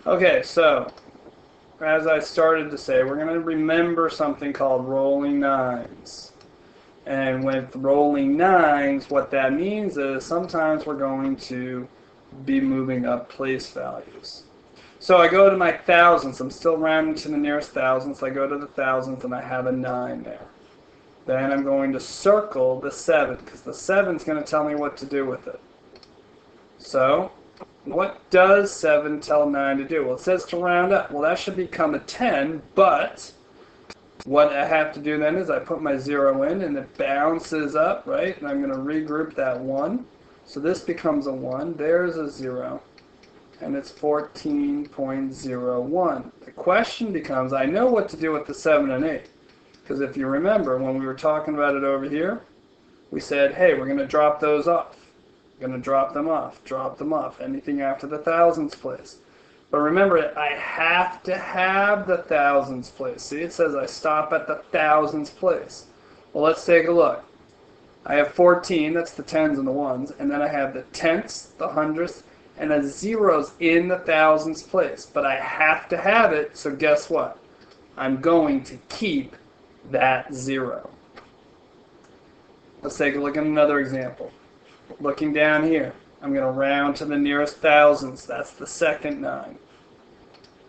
Okay, so as I started to say, we're going to remember something called rolling nines. And with rolling nines, what that means is sometimes we're going to be moving up place values. So I go to my thousands. I'm still rounding to the nearest thousands. I go to the thousands and I have a 9 there. Then I'm going to circle the 7 because the 7 is going to tell me what to do with it. So what does 7 tell 9 to do? Well, it says to round up. Well, that should become a 10, but what I have to do then is I put my 0 in and it bounces up, right? And I'm going to regroup that 1. So this becomes a 1. There's a 0. And it's 14.01. The question becomes, I know what to do with the 7 and 8. Because if you remember, when we were talking about it over here, we said, hey, we're going to drop those off. We're going to drop them off, anything after the thousands place. But remember, I have to have the thousands place. See, it says I stop at the thousands place. Well, let's take a look. I have 14, that's the tens and the ones, and then I have the tenths, the hundredths, and the zeros in the thousands place. But I have to have it, so guess what? I'm going to keep that 0. Let's take a look at another example. Looking down here, I'm going to round to the nearest thousands. That's the second 9.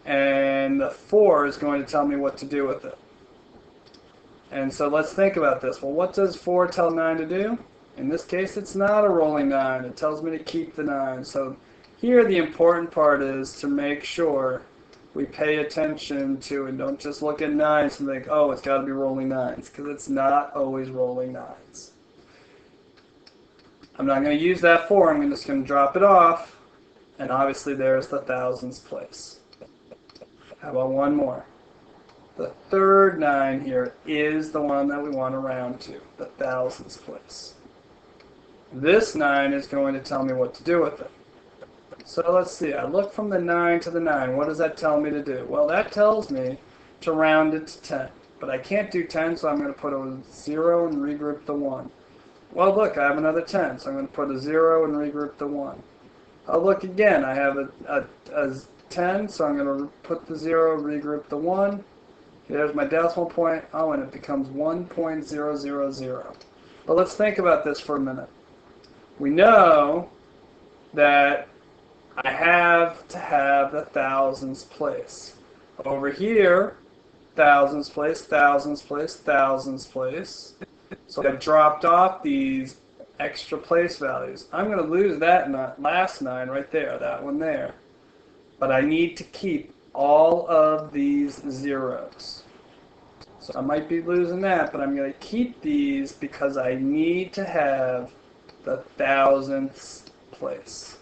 And the 4 is going to tell me what to do with it. And so let's think about this. Well, what does 4 tell 9 to do? In this case, it's not a rolling 9. It tells me to keep the 9. So here the important part is to make sure we pay attention to and don't just look at 9s and think, oh, it's got to be rolling 9s, because it's not always rolling 9s. I'm not going to use that 4. I'm just going to drop it off. And obviously there's the thousands place. How about one more? The third 9 here is the one that we want to round to, the thousands place. This 9 is going to tell me what to do with it. So let's see, I look from the 9 to the 9. What does that tell me to do? Well, that tells me to round it to 10. But I can't do 10, so I'm going to put a 0 and regroup the 1. Well, look, I have another 10, so I'm going to put a 0 and regroup the 1. I'll look again. I have a 10, so I'm going to put the 0, regroup the 1. There's my decimal point. Oh, and it becomes 1.000. But let's think about this for a minute. We know that I have to have the thousands place. Over here, thousands place, thousands place, thousands place. So I dropped off these extra place values. I'm going to lose that last 9 right there, that one there. But I need to keep all of these zeros. So I might be losing that, but I'm going to keep these because I need to have the thousandths place.